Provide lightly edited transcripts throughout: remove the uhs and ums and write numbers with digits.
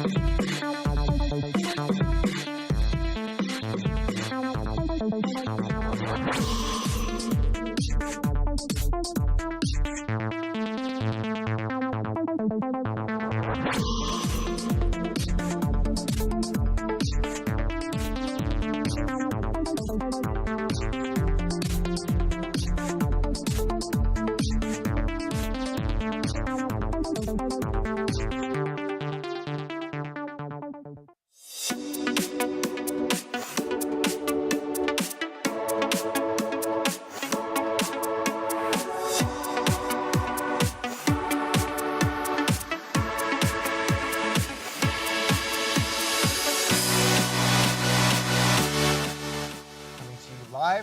Live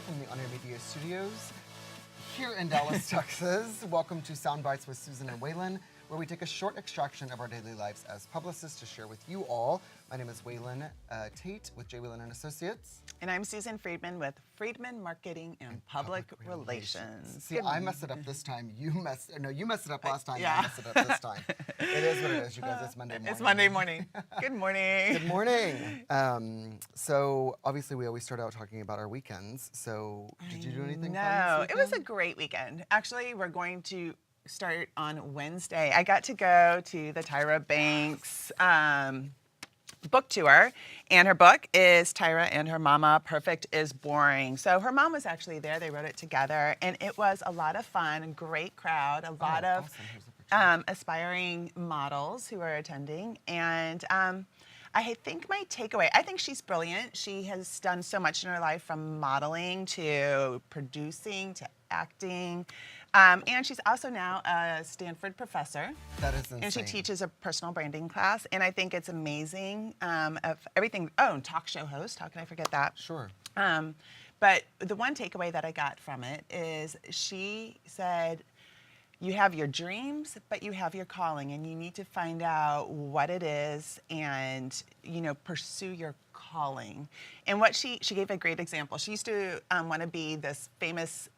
from the On Air Media Studios here in Dallas, Texas. Welcome to Sound Bites with Susan and Waylon, where we take a short extraction of our daily lives as publicists to share with you all. My name is Waylon Tate with J. Waylon and Associates. And I'm Susan Friedman with Friedman Marketing and Public Relations. See, I messed it up this time. You messed it up last time. Yeah. I messed it up this time. It is what it is, you guys. It's Monday morning. It's Monday morning. Good morning. Good morning. So obviously we always start out talking about our weekends. So did you do anything fun this No, weekend? it was a great weekend. Actually, we're going to start on Wednesday. I got to go to the Tyra Banks book tour, and her book is Tyra and Her Mama, Perfect is Boring. So her mom was actually there. They wrote it together, and it was a lot of fun, great crowd, a lot of aspiring models who are attending, and I think my takeaway, I think she's brilliant. She has done so much in her life, from modeling to producing to acting. And she's also now a Stanford professor. That is insane. And she teaches a personal branding class. And I think it's amazing of everything. Oh, and talk show host. How can I forget that? Sure. But the one takeaway that I got from it is she said, you have your dreams, but you have your calling, and you need to find out what it is and, pursue your calling. And what she gave a great example. She used to want to be this famous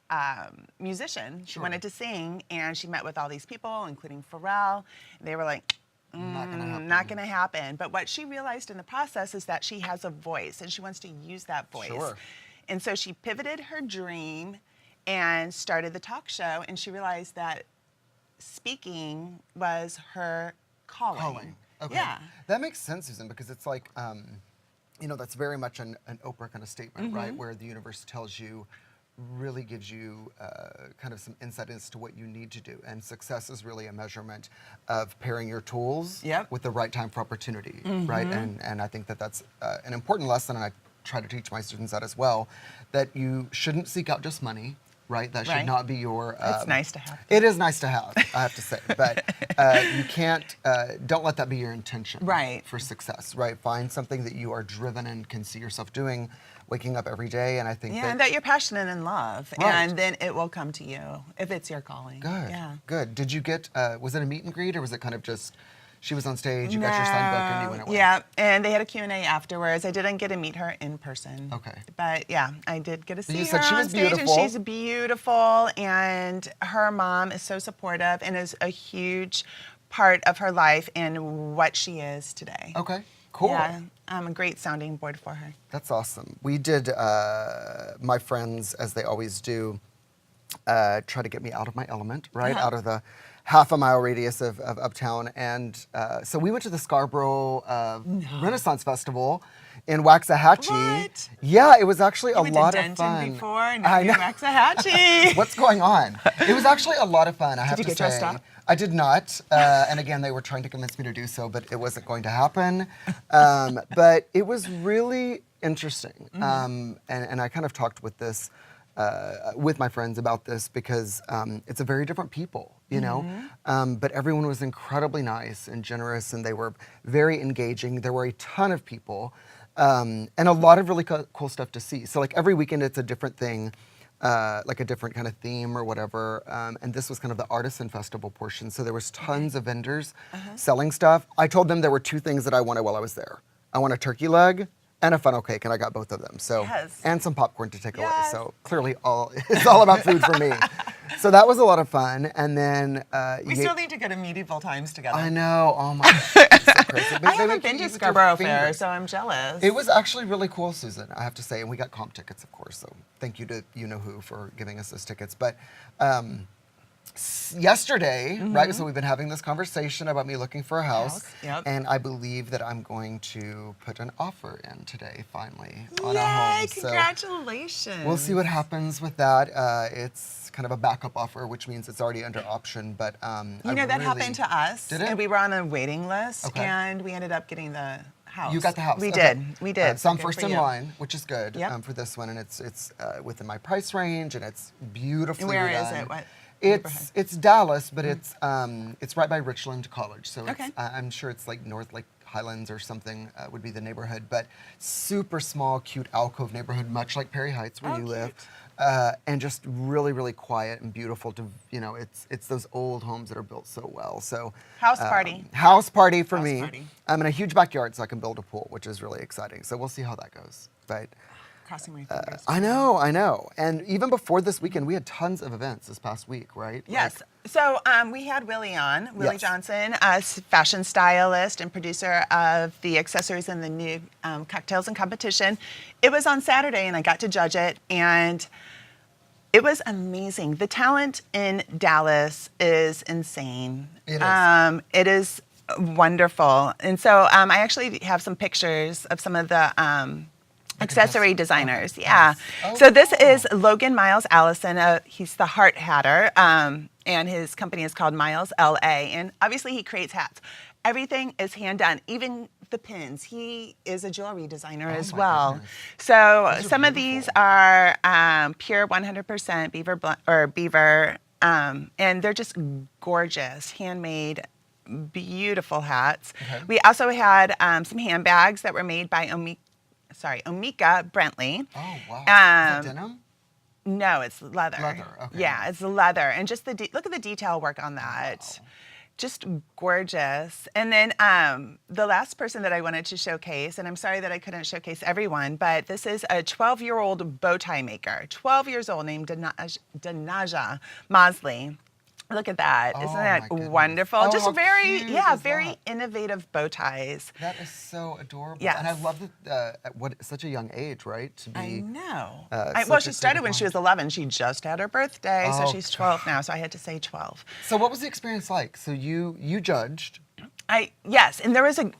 musician. She wanted to sing, and she met with all these people, including Pharrell. And they were like, not gonna happen. But what she realized in the process is that she has a voice, and she wants to use that voice. Sure. And so she pivoted her dream and started the talk show, and she realized that speaking was her calling. Okay. Yeah. That makes sense, Susan, because it's like, that's very much an Oprah kind of statement, right? Where the universe tells you, really gives you kind of some insight as to what you need to do. And success is really a measurement of pairing your tools with the right time for opportunity, right? And I think that that's an important lesson, and I try to teach my students that as well, that you shouldn't seek out just money. Right, that should not be your. It's nice to have. It is nice to have, I have to say, but you can't. Don't let that be your intention. Right. For success, right? Find something that you are driven and can see yourself doing, waking up every day, and I think and that you're passionate and love, Right. and then it will come to you if it's your calling. Good. Yeah. Good. Did you get? Was it a meet and greet, or was it kind of just? She was on stage, you got your signed book, and you went away. Yeah, and they had a Q&A afterwards. I didn't get to meet her in person. Okay. But yeah, I did get to see You her said she on was stage, beautiful. and she's beautiful, and her mom is so supportive and is a huge part of her life and what she is today. Okay. Cool. Yeah, I'm a great sounding board for her. That's awesome. We did, my friends, as they always do, try to get me out of my element, right? Out of the half-a-mile radius of Uptown. And so we went to the Scarborough Renaissance Festival in Waxahachie. What? Yeah, it was actually a went lot to of Denton fun. before, now you're Waxahachie. What's going on? It was actually a lot of fun, I have to say. Did you get dressed up? I did not. And again, they were trying to convince me to do so, but it wasn't going to happen. But it was really interesting. And I kind of talked with this, with my friends about this, because it's a very different people, you know? But everyone was incredibly nice and generous, and they were very engaging. There were a ton of people, and a lot of really cool stuff to see. So like every weekend it's a different thing, like a different kind of theme or whatever. And this was kind of the artisan festival portion. So there was tons of vendors selling stuff. I told them there were two things that I wanted while I was there. I want a turkey leg and a funnel cake, and I got both of them. So, and some popcorn to take away. So clearly it's all about food for me. So that was a lot of fun. And then we still need to go to medieval times together. I know. Oh my gosh. So crazy. But They haven't make you been eat to with your Scarborough Fair, fingers. so I'm jealous. It was actually really cool, Susan, I have to say. And we got comp tickets, of course. So thank you to you-know-who for giving us those tickets. But yesterday, right, so we've been having this conversation about me looking for a house. Yep. And I believe that I'm going to put an offer in today, finally, on a Yay, home. congratulations. So we'll see what happens with that. It's kind of a backup offer, which means it's already under option. But You know, that happened to us. Did it? And we were on a waiting list, Okay. and we ended up getting the house. You got the house. We Okay. did. We did. So I'm Good first for in you. line, which is good Yep. for this one, and it's within my price range, and it's beautifully Where is redone. it? What neighborhood? It's Dallas, but it's right by Richland College, so Okay. I'm sure it's like North Lake Highlands or something would be the neighborhood, but super small, cute alcove neighborhood, much like Perry Heights where Oh, you live. cute. And just really, really quiet and beautiful. To it's those old homes that are built so well. So House party. house party for House me. party. I'm in a huge backyard, so I can build a pool, which is really exciting. So we'll see how that goes. But Crossing my fingers. I know. And even before this weekend, we had tons of events this past week, right? Yes. Like, So we had Willie on, Willie Yes. Johnson, a fashion stylist and producer of the accessories in the new Cocktails and Competition. It was on Saturday, and I got to judge it, and it was amazing. The talent in Dallas is insane. It is. It is wonderful. And so I actually have some pictures of some of the accessory designers. Okay. Yeah. Nice. Oh, So this cool. is Logan Miles Allison. He's the Heart Hatter, and his company is called Miles LA. And obviously, he creates hats. Everything is hand done, even the pins. He is a jewelry designer as my well. goodness. So Those are some of these beautiful. are pure 100% beaver, and they're just gorgeous, handmade. Beautiful hats. Okay. We also had some handbags that were made by Omika Brentley. Oh wow. Is it denim? No, it's leather. Leather, okay. Yeah, it's leather, and just look at the detail work on that. Wow. Just gorgeous. And then the last person that I wanted to showcase, and I'm sorry that I couldn't showcase everyone, but this is a 12-year-old bow tie maker, 12 years old, named Danaja Mosley. Look at that. Oh, Isn't my that goodness. wonderful? Oh, Just how very, cute yeah, is very that? innovative bow ties. That is so adorable. Yes. And I love that at such a young age, right? To be I know. such Well, a she started creative when she mind. was 11. She just had her birthday, so Oh, she's 12 now. So I had to say 12. So what was the experience like? So you judged. Yes, and there was a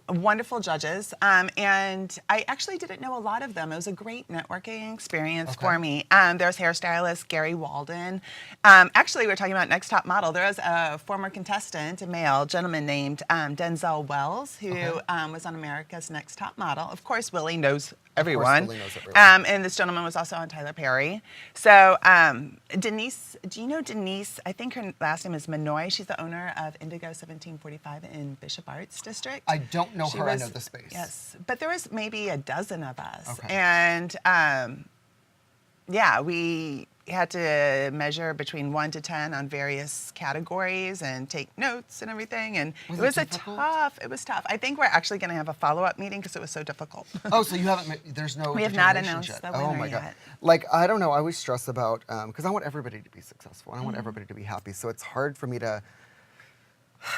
wonderful judges, and I actually didn't know a lot of them. It was a great networking experience for me. There's hairstylist Gary Walden. Actually, we're talking about Next Top Model. There was a former contestant, a male gentleman named Denzel Wells, who was on America's Next Top Model. Of course, Willie knows everyone. Willie knows everyone. And this gentleman was also on Tyler Perry. So Denise, do you know Denise? I think her last name is Manoy. She's the owner of Indigo 1745 in Bishop Arts District. I don't know She her. I was- know the space. Yes, but there was maybe a dozen of us, Okay. and yeah, we had to measure between 1 to 10 on various categories and take notes and everything. And Was it it was difficult? it was tough. I think we're actually going to have a follow-up meeting because it was so difficult. Oh, so you haven't? There's no. We have not determination announced yet. the Oh winner my god! yet. Like I don't know. I always stress about because I want everybody to be successful and I want everybody to be happy. So it's hard for me to.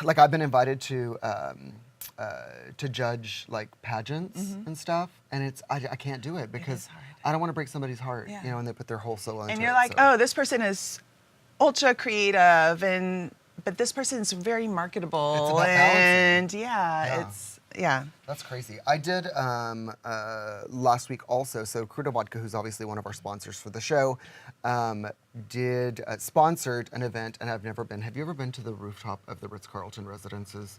Like I've been invited to judge like pageants and stuff, and I can't do it because hard. I don't want to break somebody's heart, Yeah. you know, and they put their whole soul into it. And you're like, so. oh, this person is ultra creative, but this person's very marketable, It's about balancing. and yeah. That's crazy. I did last week also. So Crudo Vodka, who's obviously one of our sponsors for the show, sponsored an event, and I've never been. Have you ever been to the rooftop of the Ritz-Carlton residences?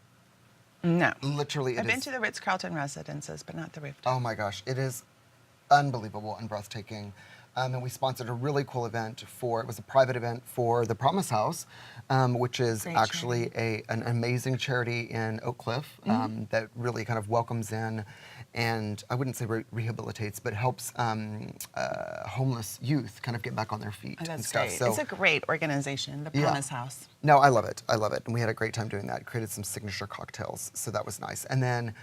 No. Literally, I've been to the Ritz-Carlton residences, but not the rooftop. Oh my gosh, it is unbelievable and breathtaking. And we sponsored a really cool event it was a private event for the Promise House, which is Great actually an amazing charity in Oak Cliff that really kind of welcomes in and I wouldn't say rehabilitates, but helps homeless youth kind of get back on their feet Oh, and that's stuff. great. So It's a great organization, the Yeah. Promise House. no, I love it. I love it. And we had a great time doing that. Created some signature cocktails. So that was nice. And then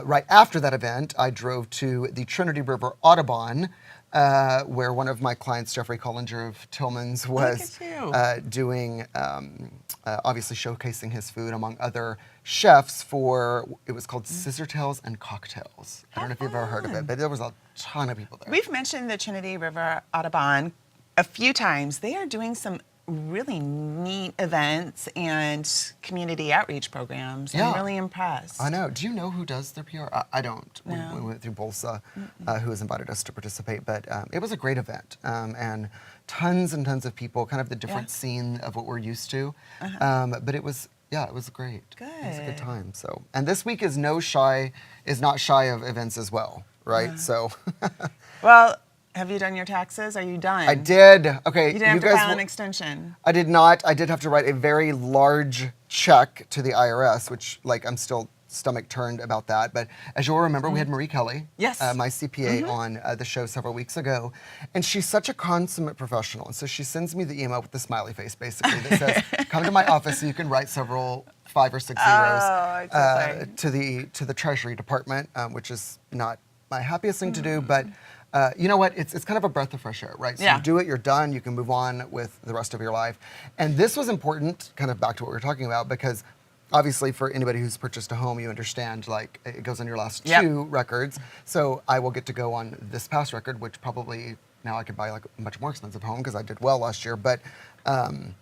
right after that event, I drove to the Trinity River Audubon where one of my clients, Jeffrey Collinger of Tillman's, Look was at you. doing, obviously showcasing his food among other chefs for, it was called Scissortails and Cocktails. I don't know if you've ever heard of it, but there was a ton of people there. We've mentioned the Trinity River Audubon a few times. They are doing some really neat events and community outreach programs. Yeah. I'm really impressed. I know. Do you know who does their PR? I don't. No. We went through Bolsa, who has invited us to participate, but it was a great event, and tons and tons of people, kind of the different scene of what we're used to. But it was, yeah, it was great. Good. It was a good time. So, and this week is not shy of events as well, right? So. Well, have you done your taxes? Are you done? I did. Okay. You didn't have to file an extension. I did not. I did have to write a very large check to the IRS, which, like, I'm still stomach turned about that. But as you'll remember, we had Marie Kelly, Yes. my CPA, on the show several weeks ago. And she's such a consummate professional. And so she sends me the email with the smiley face, basically, that says, come to my office so you can write several 5 or 6 zeros I'm so sorry. to the Treasury Department, which is not my happiest thing to do, but you know what? It's kind of a breath of fresh air, right? So Yeah. you do it, you're done, you can move on with the rest of your life. And this was important, kind of back to what we were talking about, because obviously for anybody who's purchased a home, you understand, like, it goes on your last 2 records. So I will get to go on this past record, which probably now I could buy like a much more expensive home because I did well last year. But I'm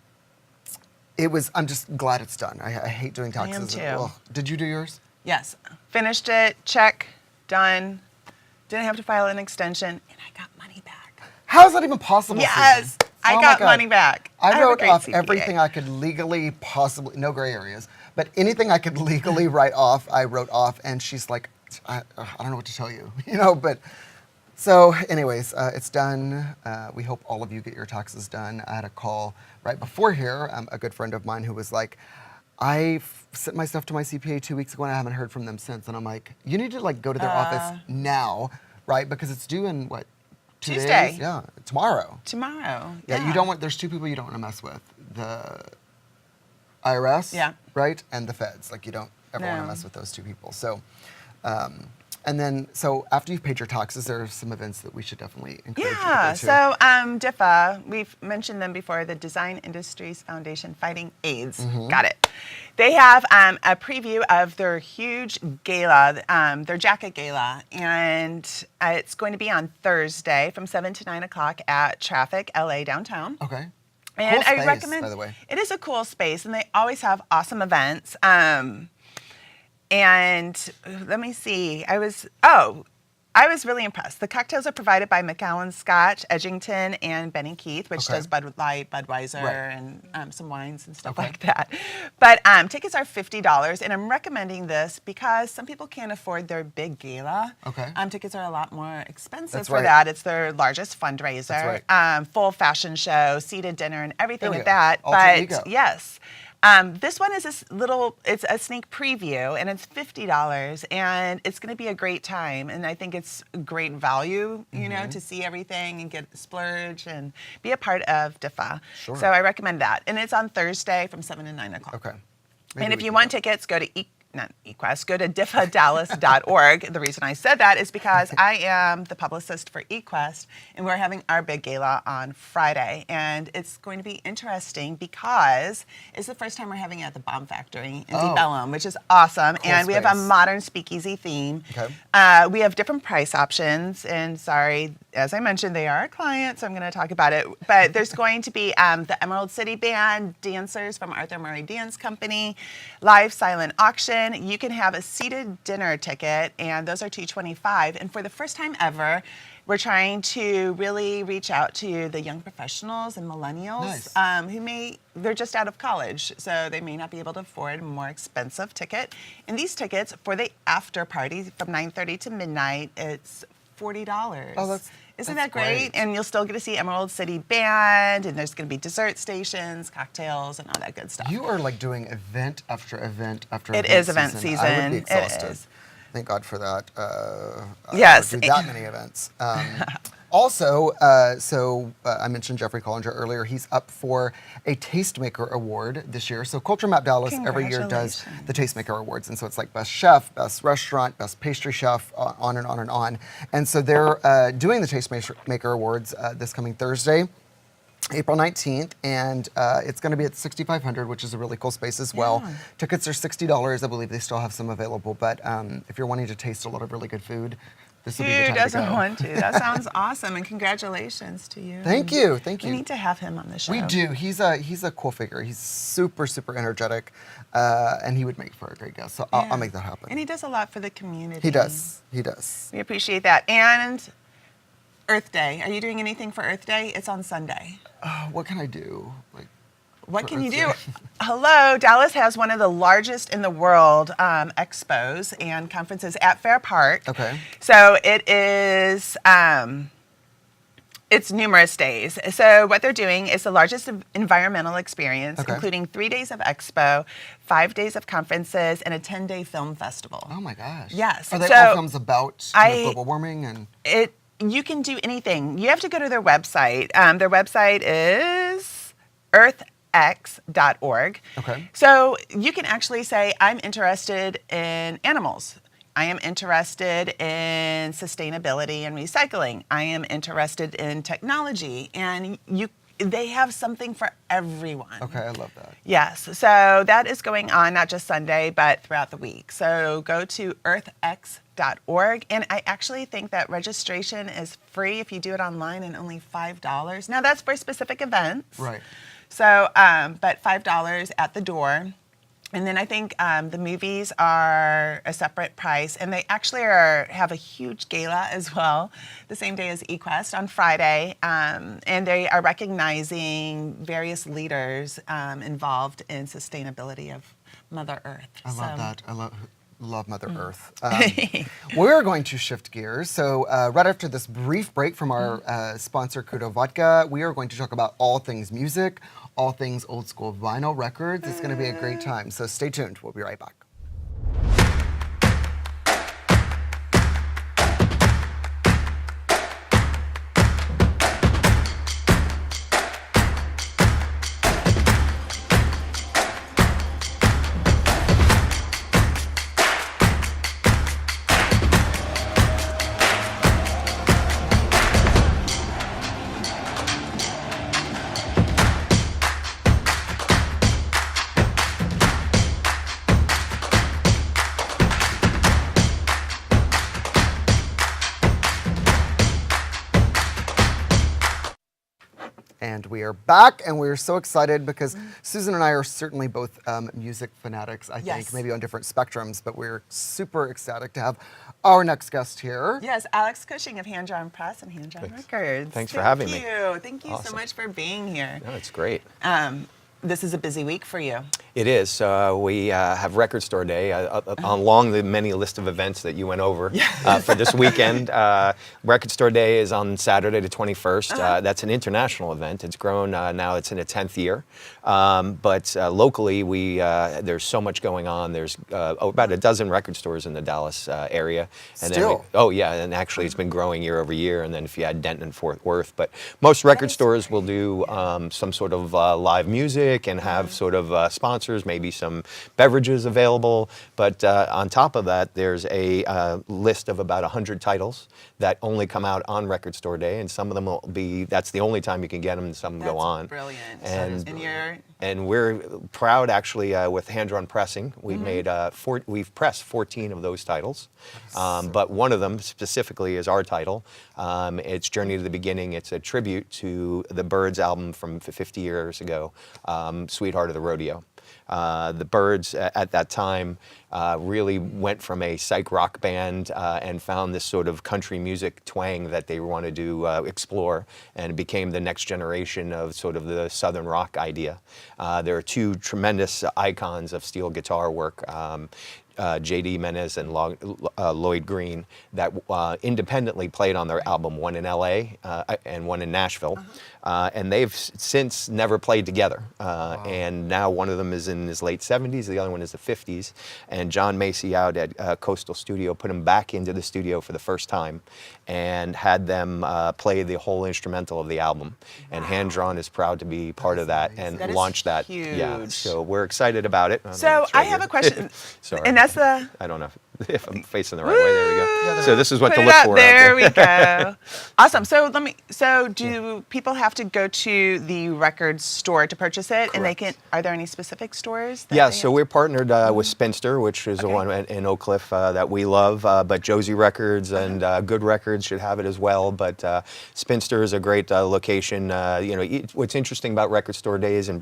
just glad it's done. I hate doing taxes. too. Ugh. Did you do yours? Yes. Finished it, check, done. Didn't have to file an extension, and I got money back. How is that even possible? Yes, Susan? I Oh my got God. money back. I have a wrote great off CPA. everything I could legally possibly, no gray areas, but anything I could legally write off, I wrote off. And she's like, I don't know what to tell you, you know, but so anyways, it's done. We hope all of you get your taxes done. I had a call right before here, a good friend of mine who was like, I sent my stuff to my CPA 2 weeks ago and I haven't heard from them since. And I'm like, you need to like go to their office now, right? Because it's due in what? 2 Tuesday. days? Yeah, tomorrow. Tomorrow. Yeah, you don't want, there's 2 people you don't want to mess with. The IRS, Yeah. right? And the feds. Like, you don't ever want to No. mess with those 2 people. So, and then, so after you've paid your taxes, there are some events that we should definitely encourage you to Yeah, go to. so DIFA, we've mentioned them before, the Design Industries Foundation Fighting AIDS. Got it. They have a preview of their huge gala, their jacket gala, and it's going to be on Thursday from 7 to 9 o'clock at Traffic LA downtown. Okay. And Cool I space, recommend, by the way. it is a cool space, and they always have awesome events. And let me see, I was really impressed. The cocktails are provided by Macallan Scotch, Edgington, and Benny Keith, which Okay. does Bud Light, Budweiser, Right. and some wines and stuff Okay. like that. But tickets are $50, and I'm recommending this because some people can't afford their big gala. Okay. Tickets are a lot more expensive That's for right. that. It's their largest fundraiser. That's Full fashion show, seated dinner, and everything There we like go. that. Alter But ego. yes. This one is it's a sneak preview, and it's $50, and it's going to be a great time. And I think it's great value, you know, to see everything and get splurge and be a part of DIFA. Sure. So I recommend that. And it's on Thursday from 7 to 9 o'clock. Okay. And Maybe if we you can want go. tickets, go to eQuest. Go to diffadallas.org. The reason I said that is because I am the publicist for eQuest, and we're having our big gala on Friday. And it's going to be interesting because it's the first time we're having it at the Bomb Factory in Deep Ellum, which is awesome. Cool and we have a space. modern speakeasy theme. Okay. We have different price options. And sorry, as I mentioned, they are a client, so I'm going to talk about it. But there's going to be the Emerald City Band, dancers from Arthur Murray Dance Company, live silent auction. You can have a seated dinner ticket, and those are $225. And for the first time ever, we're trying to really reach out to the young professionals and millennials Nice. they're just out of college, so they may not be able to afford a more expensive ticket. And these tickets for the after party from 9:30 to midnight, it's $40. Oh, Isn't that's that great? great. And you'll still get to see Emerald City Band, and there's going to be dessert stations, cocktails, and all that good stuff. You are like doing event after event after It event. is event I would season. be It exhausted. is. Thank God for that. Yes. I don't do that many events. Also, I mentioned Jeffrey Collinger earlier. He's up for a Tastemaker Award this year. So Culture Map Dallas every year does the Tastemaker Awards. And so it's like Best Chef, Best Restaurant, Best Pastry Chef, on and on and on. And so they're doing the Tastemaker Awards this coming Thursday, April 19th, and it's going to be at 6500, which is a really cool space as well. Yeah. Tickets are $60. I believe they still have some available. But if you're wanting to taste a lot of really good food, this would be the time Who to doesn't go. want to? That sounds awesome, and congratulations to you. Thank you, thank you. We need to have him on the show. We do. He's a cool figure. He's super energetic, and he would make for a great guest. So I'll make that happen. And he does a lot for the community. He does. He does. We appreciate that. And Earth Day. Are you doing anything for Earth Day? It's on Sunday. What can I do? Like, What for can you Earth do? Day? Hello, Dallas has one of the largest in the world expos and conferences at Fair Park. Okay. So it is, it's numerous days. So what they're doing is the largest environmental experience, Okay. including 3 days of expo, 5 days of conferences, and a 10-day film festival. Oh my gosh. Yes. Are they So all films about global warming and? You can do anything. You have to go to their website. Their website is earthx.org. Okay. So you can actually say, I'm interested in animals. I am interested in sustainability and recycling. I am interested in technology. And they have something for everyone. Okay, I love that. Yes, so that is going on not just Sunday, but throughout the week. So go to earthx.org, and I actually think that registration is free if you do it online, and only $5. Now that's for specific events. Right. So, but $5 at the door. And then I think the movies are a separate price, and they actually have a huge gala as well, the same day as eQuest on Friday, and they are recognizing various leaders involved in sustainability of Mother Earth. I love that. I love Mother Earth. We're going to shift gears. So right after this brief break from our sponsor, Kudo Vodka, we are going to talk about all things music, all things old school vinyl records. It's going to be a great time. So stay tuned. We'll be right back. And we are back, and we're so excited because Susan and I are certainly both music fanatics, I think, Yes. maybe on different spectrums, but we're super ecstatic to have our next guest here. Yes, Alex Cushing of Hand Drawn Press and Hand Drawn Records. Thanks for having me. Thank you. Thank you so Awesome. much for being here. No, it's great. This is a busy week for you. It is. We have Record Store Day along the many list of events that you went over for this weekend. Record Store Day is on Saturday the 21st. That's an international event. It's grown now. It's in its 10th year. But locally, there's so much going on. There's about a dozen record stores in the Dallas area. And Still? and actually it's been growing year over year. And then if you add Denton and Fort Worth, but most record stores will do some sort of live music and have sort of sponsors, maybe some beverages available. But on top of that, there's a list of about 100 titles that only come out on Record Store Day, and some of them will be, that's the only time you can get them, and some go on. Brilliant. And you're and we're proud, actually, with Hand Drawn Pressing. We've made we've pressed 14 of those titles, but one of them specifically is our title. It's Journey to the Beginning. It's a tribute to the Byrds album from 50 years ago, Sweetheart of the Rodeo. The Byrds at that time really went from a psych rock band and found this sort of country music twang that they wanted to explore, and became the next generation of sort of the Southern rock idea. There are two tremendous icons of steel guitar work. J.D. Menes and Lloyd Green that independently played on their album, one in L.A. And one in Nashville. And they've since never played together. And now one of them is in his late 70s, the other one is the 50s. And John Macy out at Coastal Studio put him back into the studio for the first time and had them play the whole instrumental of the album. And Hand Drawn is proud to be part of that and That is launch that. huge. Yeah, so we're excited about it. So I have a question. Sorry. And that's the... I don't know if I'm facing the right way. There we go. So this is what Put to it look up. for. There out we go. Awesome. So do people have to go to the record store to purchase it? And they Correct. are there any specific stores? That Yeah, they so have? we're partnered with Spinster, which is the one in Oak Cliff that we love. But Josie Records and Good Records should have it as well. But Spinster is a great location. What's interesting about record store days and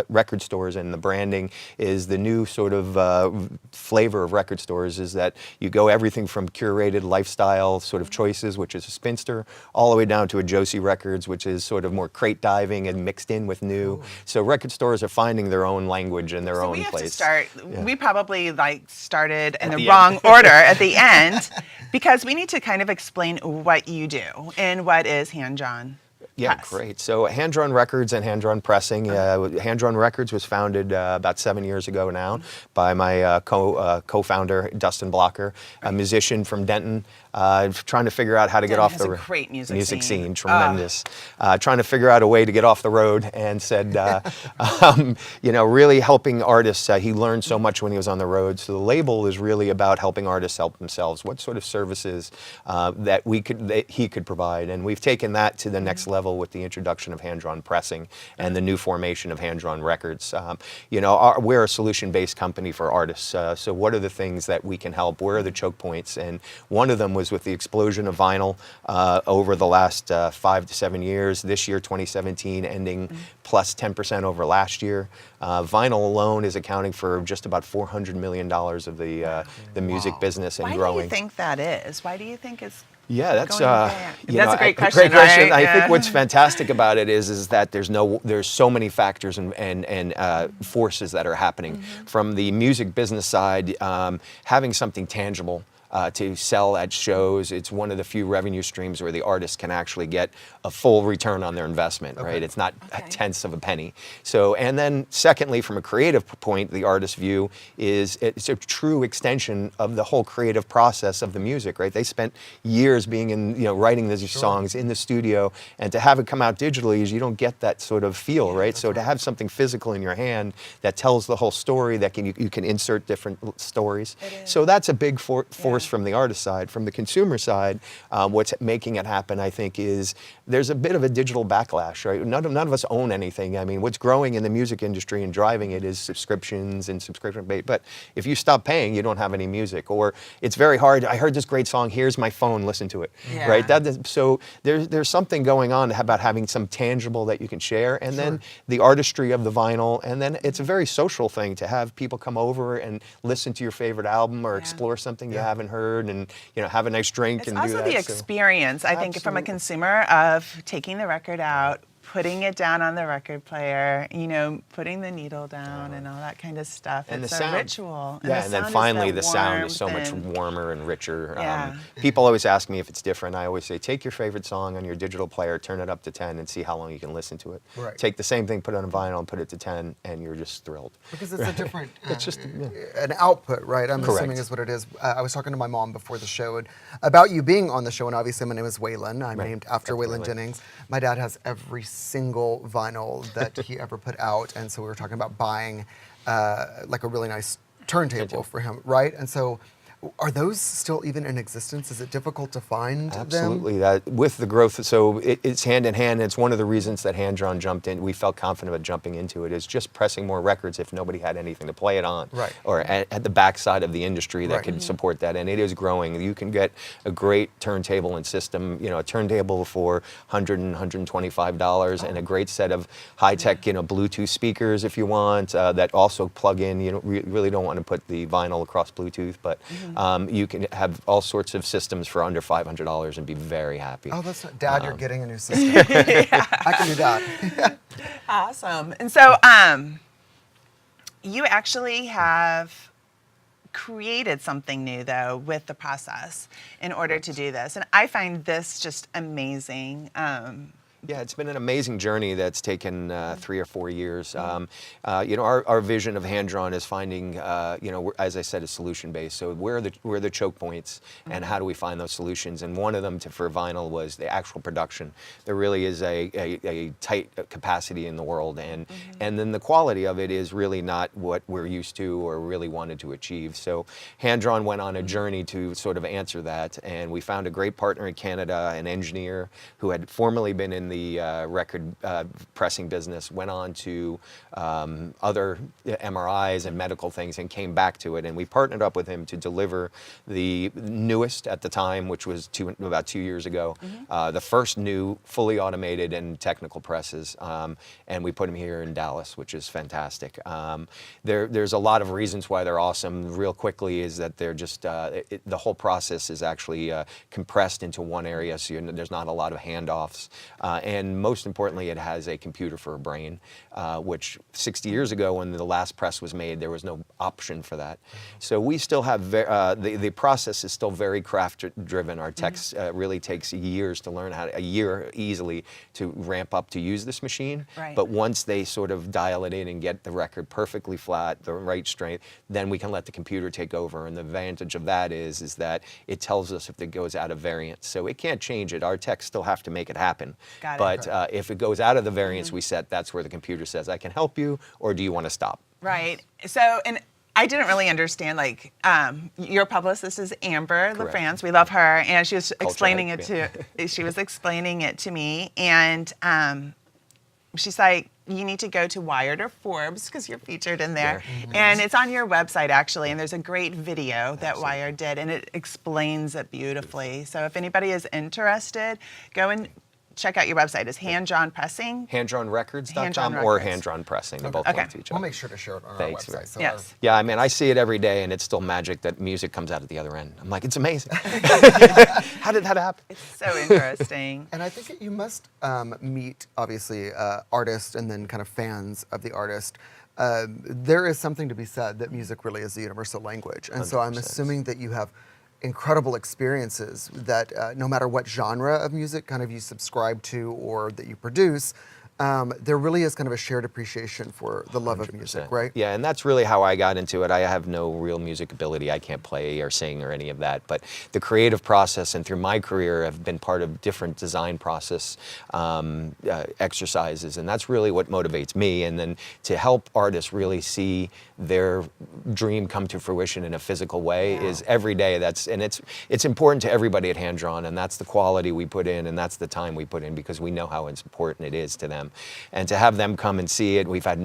record stores and the branding is the new sort of flavor of record stores is that you go everything from curated lifestyle sort of choices, which is a Spinster, all the way down to a Josie Records, which is sort of more crate diving and mixed in with new. Ooh. So record stores are finding their own language and their own we have place. To start. Yeah. We probably started in the the wrong end. order at the end because we need to kind of explain what you do and what is Hand Drawn. Yeah, Press. great. So Hand Drawn Records and Hand Drawn Pressing. Hand Drawn Records was founded about 7 years ago now by my co-founder, Dustin Blocker, a musician from Denton, trying to figure out how to get off has the a great music scene. Tremendous. Trying to figure out a way to get off the road and said, really helping artists. He learned so much when he was on the road. So the label is really about helping artists help themselves. What sort of services that he could provide. And we've taken that to the next level with the introduction of hand-drawn pressing and the new formation of hand-drawn records. We're a solution-based company for artists. So what are the things that we can help? Where are the choke points? And one of them was with the explosion of vinyl over the last 5 to 7 years. This year, 2017, ending plus 10% over last year. Vinyl alone is accounting for just about $400 million of the music business and growing. Why do you think that is? Why do you think it's Yeah, that's that's a great question. Great question. Right? I think what's fantastic about it is that there's so many factors and forces that are happening from the music business side. Having something tangible to sell at shows, it's one of the few revenue streams where the artist can actually get a full return on their investment, right? It's not a tenth of a penny. So, and then secondly, from a creative point, the artist's view is it's a true extension of the whole creative process of the music, right? They spent years being in, writing these songs in the studio, and to have it come out digitally is you don't get that sort of feel, right? So to have something physical in your hand that tells the whole story, that you can insert different stories. So that's a big force from the artist side. From the consumer side, what's making it happen, I think, is there's a bit of a digital backlash, right? None of us own anything. I mean, what's growing in the music industry and driving it is subscriptions and subscription-based. But if you stop paying, you don't have any music. Or it's very hard. I heard this great song. Here's my phone. Listen to it. Yeah. Right? So there's something going on about having some tangible that you can share, and then the artistry of the vinyl, and then it's a very social thing to have people come over and listen to your favorite album or explore something you haven't heard, and have a nice drink It's and also do that. the experience, I think, from a consumer of taking the record out, putting it down on the record player, putting the needle down and all that kind of stuff. And it's the a sound. ritual. Yeah, and then finally the sound is so much warmer and richer. People always ask me if it's different. I always say, take your favorite song on your digital player, turn it up to 10, and see how long you can listen to it. Right. Take the same thing, put it on vinyl, and put it to 10, and you're just thrilled. Because it's a different, It's just an output, right? I'm Correct. assuming is what it is. I was talking to my mom before the show about you being on the show, and obviously my name is Waylon. I'm named after Waylon Jennings. My dad has every single vinyl that he ever put out, and so we were talking about buying like a really nice turntable for him, right? And so are those still even in existence? Is it difficult to find them? Absolutely. With the growth, so it's hand in hand. And it's one of the reasons that Hand Drawn jumped in. We felt confident about jumping into it. Is just pressing more records if nobody had anything to play it on, right? Or at the backside of the industry that could support that. And it is growing. You can get a great turntable and system. A turntable for $100 and $125, and a great set of high-tech, Bluetooth speakers if you want. That also plug in. You really don't want to put the vinyl across Bluetooth, but you can have all sorts of systems for under $500 and be very happy. Oh, that's not, Dad, you're getting a new system. I can do that. Awesome. And so you actually have created something new, though, with the process in order to do this. And I find this just amazing. Yeah, it's been an amazing journey that's taken 3 or 4 years. Our vision of Hand Drawn is finding, as I said, is solution based. So where are the choke points, and how do we find those solutions? And one of them for vinyl was the actual production. There really is a tight capacity in the world, and then the quality of it is really not what we're used to or really wanted to achieve. So Hand Drawn went on a journey to sort of answer that, and we found a great partner in Canada, an engineer who had formerly been in the record pressing business, went on to other MRIs and medical things, and came back to it. And we partnered up with him to deliver the newest at the time, which was about 2 years ago, the first new fully automated and technical presses. And we put them here in Dallas, which is fantastic. There's a lot of reasons why they're awesome. Real quickly is that they're just, the whole process is actually compressed into one area, so there's not a lot of handoffs. And most importantly, it has a computer for a brain, which 60 years ago when the last press was made, there was no option for that. So we still have, the process is still very craft driven. Our techs really takes years to learn a year easily to ramp up to use this machine. Right. But once they sort of dial it in and get the record perfectly flat, the right strength, then we can let the computer take over. And the advantage of that is that it tells us if it goes out of variance. So it can't change it. Our techs still have to make it happen. Got it. But if it goes out of the variance we set, that's where the computer says, I can help you, or do you want to stop? Right. So, and I didn't really understand, like, your publicist is Amber Correct. LaFrance. We love her. And she was explaining it Culture, she was explaining it to me. And she's like, you need to go to Wired or Forbes because you're featured in there. And it's on your website, actually. And there's a great video that Wired did, and it explains it beautifully. So if anybody is interested, go and check out your website. It's Hand Drawn Pressing. HandDrawnRecords.com or Hand Drawn Pressing. They both link to each other. We'll make sure to share it on Thanks, our website. So Yes. Yeah, I mean, I see it every day, and it's still magic that music comes out at the other end. I'm like, it's amazing. How did that happen? It's so interesting. And I think you must meet, obviously, artists and then kind of fans of the artist. There is something to be said that music really is a universal language. And so I'm 100%. assuming that you have incredible experiences that no matter what genre of music kind of you subscribe to or that you produce, there really is kind of a shared appreciation for the love of music, 100%. right? Yeah, and that's really how I got into it. I have no real music ability. I can't play or sing or any of that. But the creative process and through my career, I've been part of different design process exercises, and that's really what motivates me. And then to help artists really see their dream come to fruition in a physical way is every day. It's important to everybody at Hand Drawn, and that's the quality we put in, and that's the time we put in because we know how important it is to them. And to have them come and see it, we've had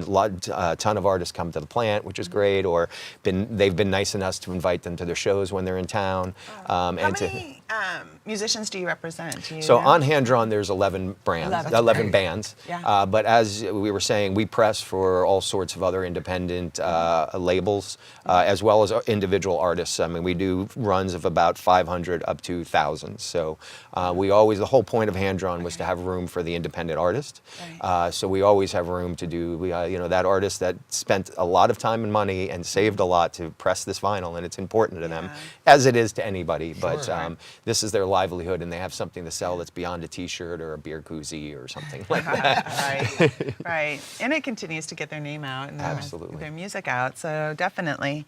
a ton of artists come to the plant, which is great, or they've been nice enough to invite them to their shows when they're in town. How many musicians do you represent? Do you So know? on Hand Drawn, there's 11 brands, 11 bands. Yeah. But as we were saying, we press for all sorts of other independent labels, as well as individual artists. I mean, we do runs of about 500 up to thousands. So the whole point of Hand Drawn was to have room for the independent artist. Right. So we always have room to do, that artist that spent a lot of time and money and saved a lot to press this vinyl, and it's important to them, as it is to anybody. But this is their livelihood, and they have something to sell that's beyond a T-shirt or a beer koozie or something like that. Right, right. And it continues to get their name out and Absolutely. their music out, so definitely.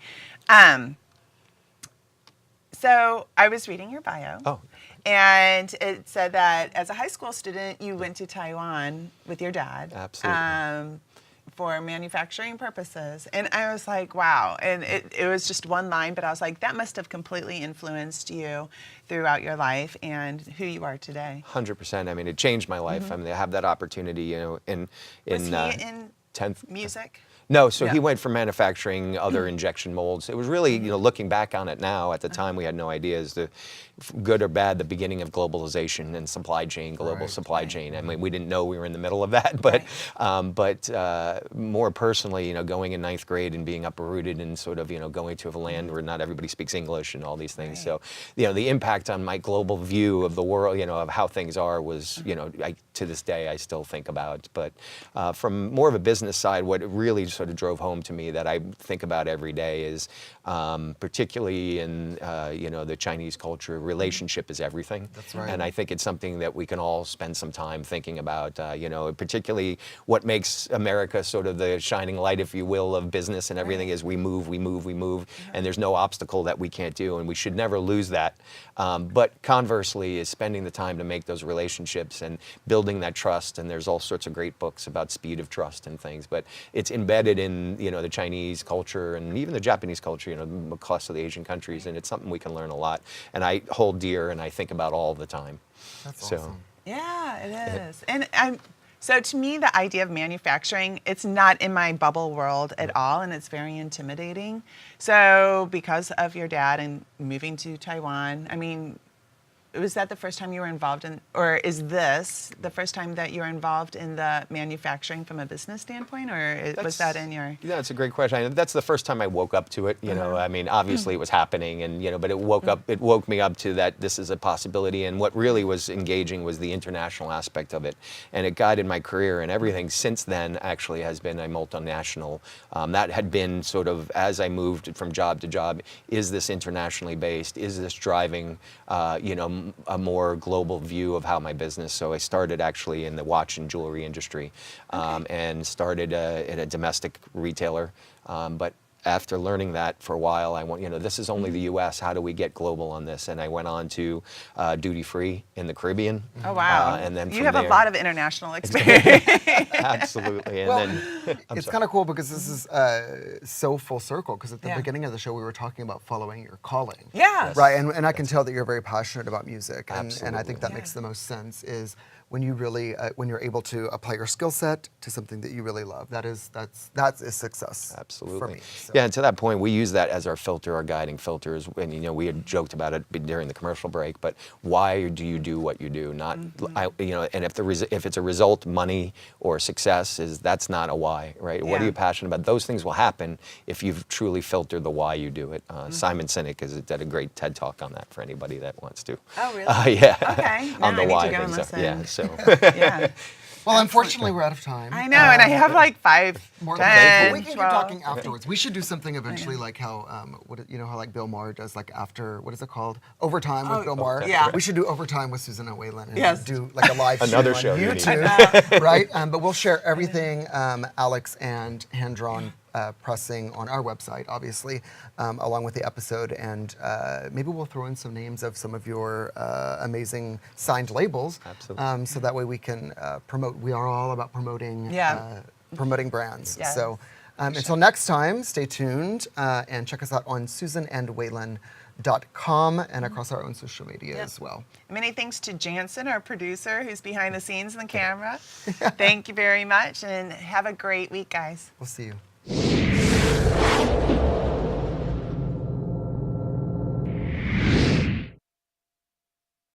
So I was reading your bio. Oh. And it said that as a high school student, you went to Taiwan with your dad. Absolutely. For manufacturing purposes. And I was like, wow. And it was just one line, but I was like, that must have completely influenced you throughout your life and who you are today. 100%. I mean, it changed my life. I mean, I have that opportunity, in Was he in 10th music? No, so Yeah. he went from manufacturing other injection molds. It was really, looking back on it now, at the time we had no idea as to good or bad, the beginning of globalization and supply chain, global supply chain. I mean, we didn't know we were in the middle of that, but more personally, going in 9th grade and being uprooted and sort of, going to a land where not everybody speaks English and all these things. Right. So, the impact on my global view of the world, of how things are was, to this day I still think about. But from more of a business side, what really sort of drove home to me that I think about every day is, particularly in the Chinese culture, relationship is everything. That's right. And I think it's something that we can all spend some time thinking about. Particularly what makes America sort of the shining light, if you will, of business and everything is we move, and there's no obstacle that we can't do, and we should never lose that. But conversely is spending the time to make those relationships and building that trust, and there's all sorts of great books about speed of trust and things, but it's embedded in the Chinese culture and even the Japanese culture, across the Asian countries, and it's something we can learn a lot, and I hold dear and I think about all the time. That's So, awesome. Yeah, it is. And so to me, the idea of manufacturing, it's not in my bubble world at all, and it's very intimidating. So because of your dad and moving to Taiwan, I mean, was that the first time you were involved in, or is this the first time that you're involved in the manufacturing from a business standpoint, or was that in your? Yeah, that's a great question. That's the first time I woke up to it. I mean, obviously it was happening, and but it woke me up to that this is a possibility. And what really was engaging was the international aspect of it, and it guided my career. And everything since then actually has been a multinational. That had been sort of as I moved from job to job. Is this internationally based? Is this driving? A more global view of how my business. So I started actually in the watch and jewelry industry, and started at a domestic retailer. But after learning that for a while, I went, this is only the U.S. How do we get global on this? And I went on to duty free in the Caribbean. Oh wow! And then you from have there, a lot of international experience. absolutely. And Well, then it's kind of cool because this is so full circle, because at the beginning of the show we were talking about following your calling. Yeah. Right, and I can tell that you're very passionate about music, and I Absolutely. think that makes the most sense is when you really when you're able to apply your skill set to something that you really love. That's a success. Absolutely. For me. So. Yeah, and to that point, we use that as our filter, our guiding filters. And we had joked about it during the commercial break. But why do you do what you do? Not, and if it's a result, money or success that's not a why, right? What are Yeah. you passionate about? Those things will happen if you've truly filtered the why you do it. Simon Sinek did a great TED talk on that for anybody that wants to. Oh really? Yeah. Okay. Now On the I need why to go and things. listen. Yeah. So. Yeah. Well, unfortunately, we're out of time. I know, and I have like 5, More 10, but we can 12. keep talking afterwards. We should do something eventually, like how how like Bill Maher does, like after what is it called, Overtime with Bill Maher. yeah. We should do Overtime with Susan and Waylon and Yes. do like a live Another stream on show you need. YouTube, right? But we'll share everything, Alex and hand-drawn pressing on our website, obviously, along with the episode, and maybe we'll throw in some names of some of your amazing signed labels. Absolutely. So that way we can promote. We are all about promoting. Promoting brands. Yes. So until next time, stay tuned and check us out on susanandwaylon.com and across our own social media as well. Many thanks to Jansen, our producer, who's behind the scenes in the camera. Thank you very much, and have a great week, guys. We'll see you.